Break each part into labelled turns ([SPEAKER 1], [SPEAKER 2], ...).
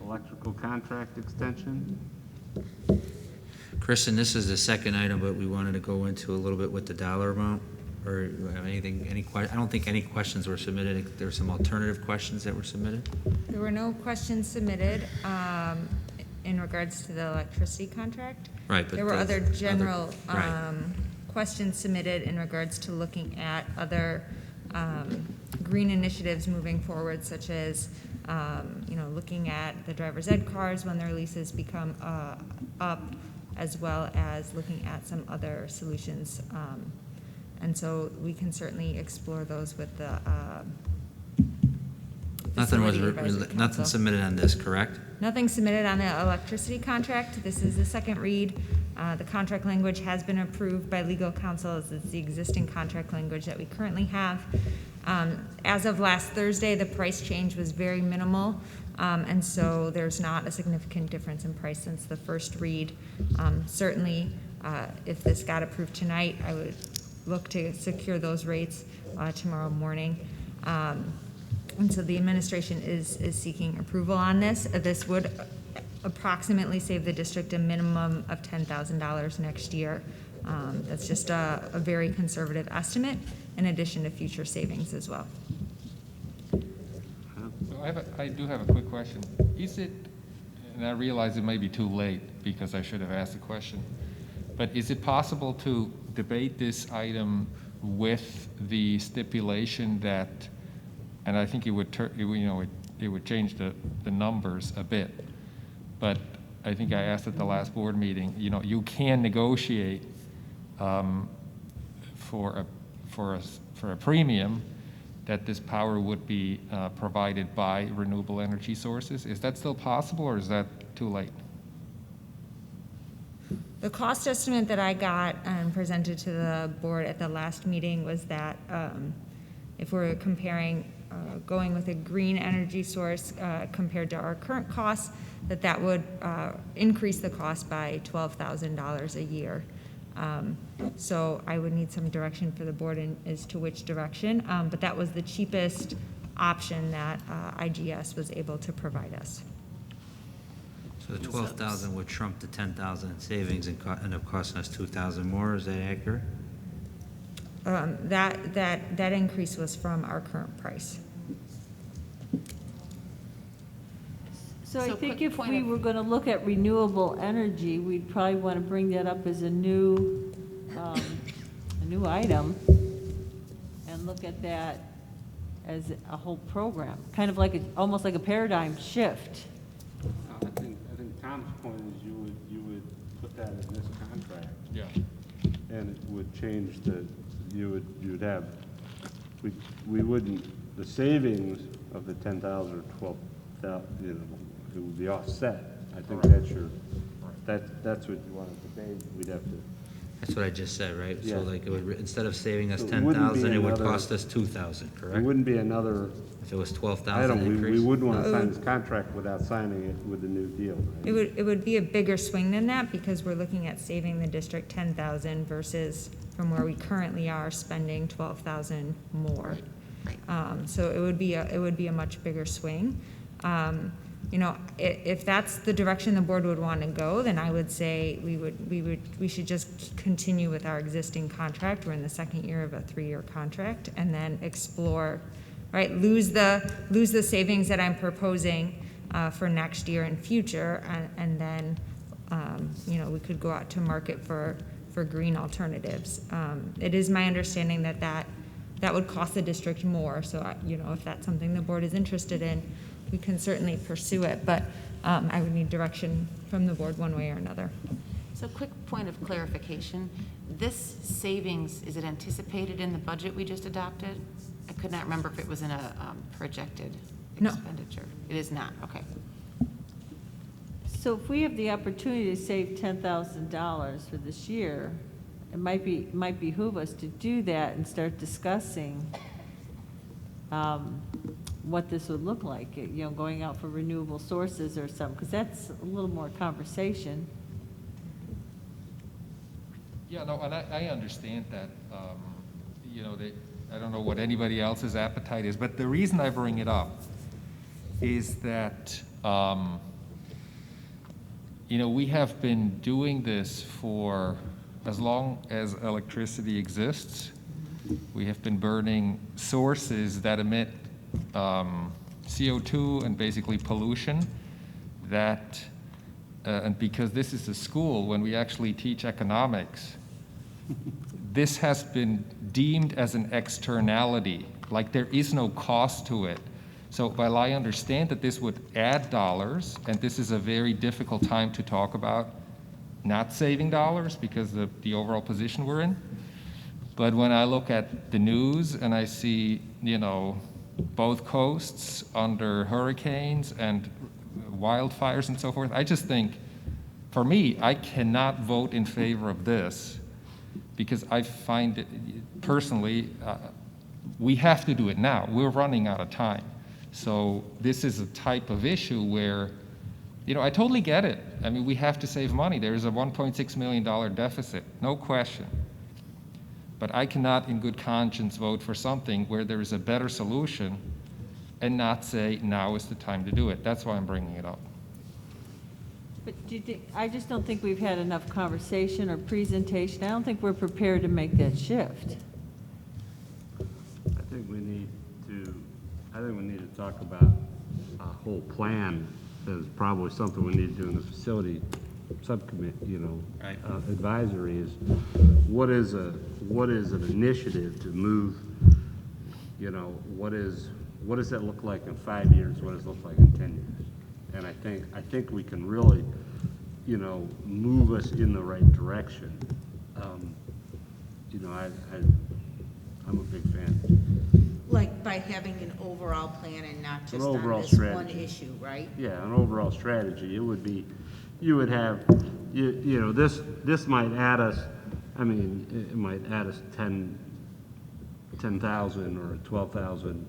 [SPEAKER 1] electrical contract extension.
[SPEAKER 2] Kristen, this is the second item, but we wanted to go into a little bit with the dollar amount, or anything, I don't think any questions were submitted. There were some alternative questions that were submitted.
[SPEAKER 3] There were no questions submitted in regards to the electricity contract.
[SPEAKER 2] Right, but
[SPEAKER 3] there were other general
[SPEAKER 2] right.
[SPEAKER 3] questions submitted in regards to looking at other green initiatives moving forward, such as looking at the driver's ed cars when their leases become up, as well as looking at some other solutions. And so we can certainly explore those with the
[SPEAKER 2] Nothing submitted on this, correct?
[SPEAKER 3] Nothing submitted on the electricity contract. This is the second read. The contract language has been approved by legal counsel as it's the existing contract language that we currently have. As of last Thursday, the price change was very minimal, and so there's not a significant difference in price since the first read. Certainly, if this got approved tonight, I would look to secure those rates tomorrow morning. And so the administration is seeking approval on this. This would approximately save the district a minimum of $10,000 next year. That's just a very conservative estimate, in addition to future savings as well.
[SPEAKER 4] So I do have a quick question. Is it, and I realize it may be too late because I should have asked the question, but is it possible to debate this item with the stipulation that, and I think it would it would change the numbers a bit, but I think I asked at the last board meeting, you can negotiate for a premium that this power would be provided by renewable energy sources. Is that still possible, or is that too late?
[SPEAKER 3] The cost estimate that I got and presented to the board at the last meeting was that if we're comparing going with a green energy source compared to our current costs, that would increase the cost by $12,000 a year. So I would need some direction for the board as to which direction, but that was the cheapest option that IGS was able to provide us.
[SPEAKER 2] So the 12,000 would trump the 10,000 in savings and end up costing us 2,000 more. Is that accurate?
[SPEAKER 3] That increase was from our current price.
[SPEAKER 5] So I think if we were going to look at renewable energy, we'd probably want to bring that up as a new item and look at that as a whole program, kind of like almost like a paradigm shift.
[SPEAKER 1] I think Tom's point is you would put that in this contract.
[SPEAKER 4] Yeah.
[SPEAKER 1] And it would change you'd have, we wouldn't, the savings of the 10,000 or 12,000, it would be offset. I think that's that's what you want to debate. We'd have to.
[SPEAKER 2] That's what I just said, right?
[SPEAKER 1] Yeah.
[SPEAKER 2] So like it would, instead of saving us
[SPEAKER 1] So it wouldn't be
[SPEAKER 2] 10,000, it would
[SPEAKER 1] another-
[SPEAKER 2] cost us 2,000,
[SPEAKER 1] It
[SPEAKER 2] correct?
[SPEAKER 1] wouldn't be another
[SPEAKER 2] If it was 12,000
[SPEAKER 1] item.
[SPEAKER 2] increase?
[SPEAKER 1] We wouldn't want to sign this contract without signing it with the new deal. Right?
[SPEAKER 3] It would be a bigger swing than that because we're looking at saving the district 10,000 versus from where we currently are spending 12,000 more. So it would be a much bigger swing. If that's the direction the board would want to go, then I would say we should just continue with our existing contract. We're in the second year of a 3-year contract, and then explore, right? Lose the savings that I'm proposing for next year and future, and then we could go out to market for green alternatives. It is my understanding that would cost the district more. So if that's something the board is interested in, we can certainly pursue it, but I would need direction from the board one way or another.
[SPEAKER 6] So quick point of clarification. This savings, is it anticipated in the budget we just adopted? I could not remember if it was in a projected expenditure. It is not, okay.
[SPEAKER 5] So if we have the opportunity to save $10,000 for this year, it might behoove us to do that and start discussing what this would look like, going out for renewable sources or something, because that's a little more conversation.
[SPEAKER 4] Yeah, no, and I understand that, I don't know what anybody else's appetite is, but the reason I bring it up is that you know, we have been doing this for as long as electricity exists. We have been burning sources that emit CO2 and basically pollution that, and because this is a school, when we actually teach economics, this has been deemed as an externality, like there is no cost to it. So while I understand that this would add dollars, and this is a very difficult time to talk about not saving dollars because of the overall position we're in, but when I look at the news and I see, you know, both coasts under hurricanes and wildfires and so forth, I just think, for me, I cannot vote in favor of this because I find it, personally, we have to do it now. We're running out of time. So this is a type of issue where, you know, I totally get it. I mean, we have to save money. There's a $1.6 million deficit, no question. But I cannot in good conscience vote for something where there is a better solution and not say now is the time to do it. That's why I'm bringing it up.
[SPEAKER 5] But do you think, I just don't think we've had enough conversation or presentation. I don't think we're prepared to make that shift.
[SPEAKER 1] I think we need to talk about a whole plan. There's probably something we need to do in the facility subcommittee, you know,
[SPEAKER 2] Right.
[SPEAKER 1] Advisory is, what is an initiative to move, you know, what does that look like in 5 years? What does it look like in 10 years? And I think we can really, you know, move us in the right direction. You know, I'm a big fan.
[SPEAKER 7] Like by having an overall plan and not just on
[SPEAKER 1] overall
[SPEAKER 7] this one
[SPEAKER 1] strategy.
[SPEAKER 7] issue, right?
[SPEAKER 1] Yeah, an overall strategy. It would be, you would have, you know, this might add us, I mean, it might add us 10,000 or 12,000,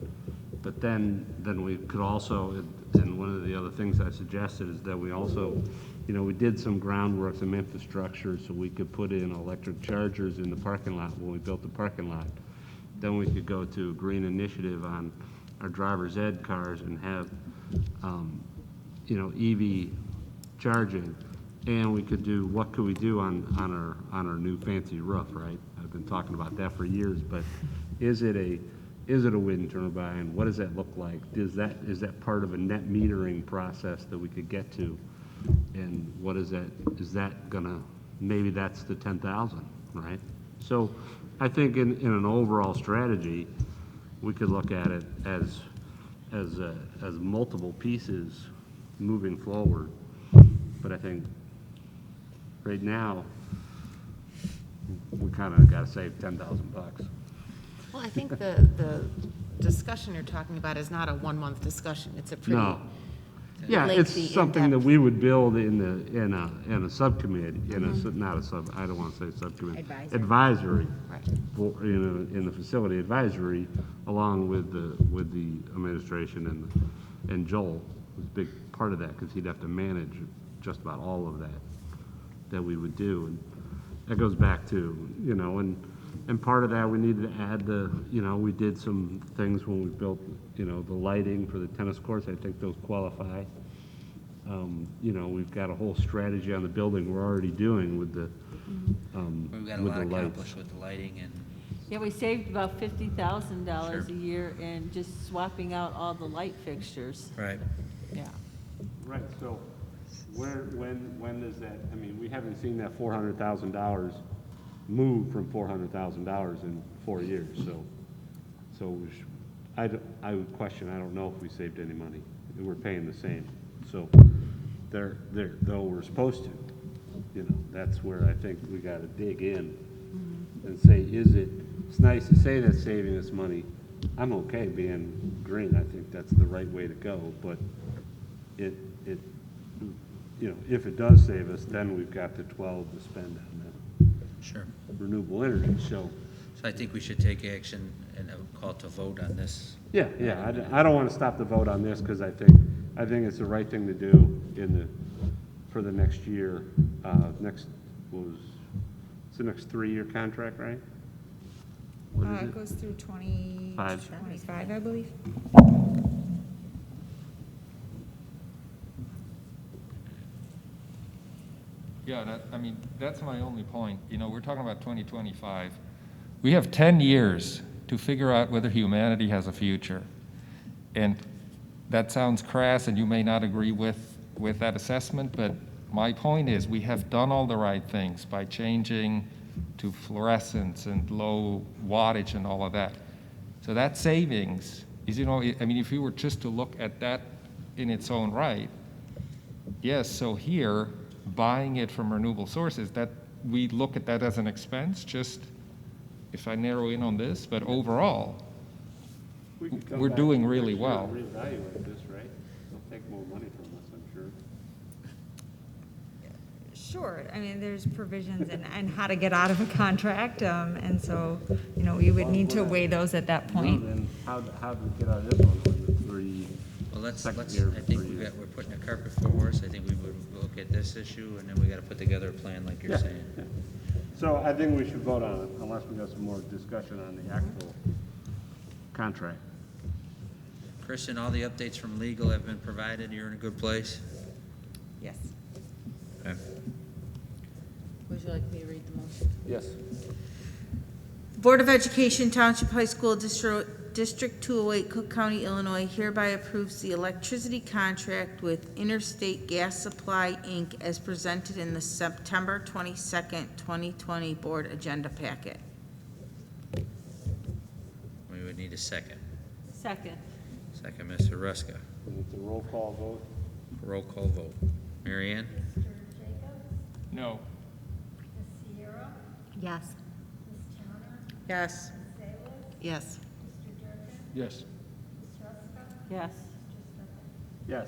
[SPEAKER 1] but then we could also, and one of the other things I suggested is that we also, you know, we did some groundwork, some infrastructure, so we could put in electric chargers in the parking lot when we built the parking lot. Then we could go to a green initiative on our driver's ed cars and have, you know, EV charging. And we could do, what could we do on our new fancy roof, right? I've been talking about that for years, but is it a wind turbine? What does that look like? Is that part of a net metering process that we could get to? And what is that gonna, maybe that's the 10,000, right? So I think in an overall strategy, we could look at it as multiple pieces moving forward. But I think right now, we kind of got to save 10,000 bucks.
[SPEAKER 6] Well, I think the discussion you're talking about is not a 1 month discussion. It's a pretty
[SPEAKER 1] No. Yeah, it's
[SPEAKER 6] lengthy,
[SPEAKER 1] something that
[SPEAKER 6] in-depth.
[SPEAKER 1] we would build in a subcommittee, not a sub, I don't want to say subcommittee. Advisory.
[SPEAKER 6] Right.
[SPEAKER 1] For, in the facility advisory, along with the administration and Joel was a big part of that, because he'd have to manage just about all of that we would do. And that goes back to, you know, and part of that, we needed to add we did some things when we built, you know, the lighting for the tennis courts. I think those qualify. You know, we've got a whole strategy on the building we're already doing with the,
[SPEAKER 2] We've got a
[SPEAKER 1] with
[SPEAKER 2] lot
[SPEAKER 1] the lights.
[SPEAKER 2] accomplished with the lighting and,
[SPEAKER 5] Yeah, we saved about $50,000
[SPEAKER 2] Sure.
[SPEAKER 5] a year in just swapping out all the light fixtures.
[SPEAKER 2] right.
[SPEAKER 5] Yeah.
[SPEAKER 1] Right, so when does that, I mean, we haven't seen that $400,000 move from $400,000 in 4 years, so I would question, I don't know if we saved any money. We're paying the same, so though we're supposed to, you know, that's where I think we gotta dig in and say, it's nice to say that's saving us money. I'm okay being green, I think that's the right way to go, but you know, if it does save us, then we've got the 12 to spend on
[SPEAKER 2] Sure.
[SPEAKER 1] that renewable energy, so.
[SPEAKER 2] So I think we should take action and call to vote on this.
[SPEAKER 1] Yeah, I don't want to stop the vote on this, because I think it's the right thing to do for the next year, it's the next 3-year contract, right? What is
[SPEAKER 3] It
[SPEAKER 1] it?
[SPEAKER 3] goes through
[SPEAKER 1] 5.
[SPEAKER 3] 25, I believe.
[SPEAKER 4] Yeah, I mean, that's my only point. You know, we're talking about 2025. We have 10 years to figure out whether humanity has a future. And that sounds crass, and you may not agree with that assessment, but my point is we have done all the right things by changing to fluorescence and low wattage and all of that. So that savings is, you know, I mean, if you were just to look at that in its own right, yes, so here, buying it from renewable sources, that we look at that as an expense, just if I narrow in on this, but overall,
[SPEAKER 1] We could come
[SPEAKER 4] we're
[SPEAKER 1] back
[SPEAKER 4] doing
[SPEAKER 1] next
[SPEAKER 4] really
[SPEAKER 1] year
[SPEAKER 4] well.
[SPEAKER 1] and reevaluate this, right? They'll take more money from us, I'm sure.
[SPEAKER 3] Sure, I mean, there's provisions and how to get out of a contract, and so, you know, we would need to weigh those at that
[SPEAKER 1] No,
[SPEAKER 3] point.
[SPEAKER 1] then how do we get out of this one with the three?
[SPEAKER 2] Well, let's,
[SPEAKER 1] Second
[SPEAKER 2] I
[SPEAKER 1] year for
[SPEAKER 2] think
[SPEAKER 1] 3 years.
[SPEAKER 2] we're putting a carpet for us. I think we would look at this issue, and then we gotta put together a plan like you're
[SPEAKER 1] Yeah,
[SPEAKER 2] saying.
[SPEAKER 1] yeah. So I think we should vote on it unless we got some more discussion on the actual contract.
[SPEAKER 2] Christian, all the updates from legal have been provided. You're in a good place?
[SPEAKER 3] Yes.
[SPEAKER 2] Okay.
[SPEAKER 7] Would you like me to read the motion?
[SPEAKER 1] Yes.
[SPEAKER 7] Board of Education Township High School District 208, Cook County, Illinois hereby approves the electricity contract with Interstate Gas Supply, Inc. as presented in the September 22nd, 2020 Board Agenda Packet.
[SPEAKER 2] We would need a second.
[SPEAKER 5] Second.
[SPEAKER 2] Second, Mr. Ruska.
[SPEAKER 1] It's a roll call vote.
[SPEAKER 2] Roll call vote. Mary Ann?
[SPEAKER 4] No.
[SPEAKER 6] Yes.
[SPEAKER 7] Yes.
[SPEAKER 6] Yes.
[SPEAKER 4] Yes.
[SPEAKER 5] Yes.
[SPEAKER 1] Yes.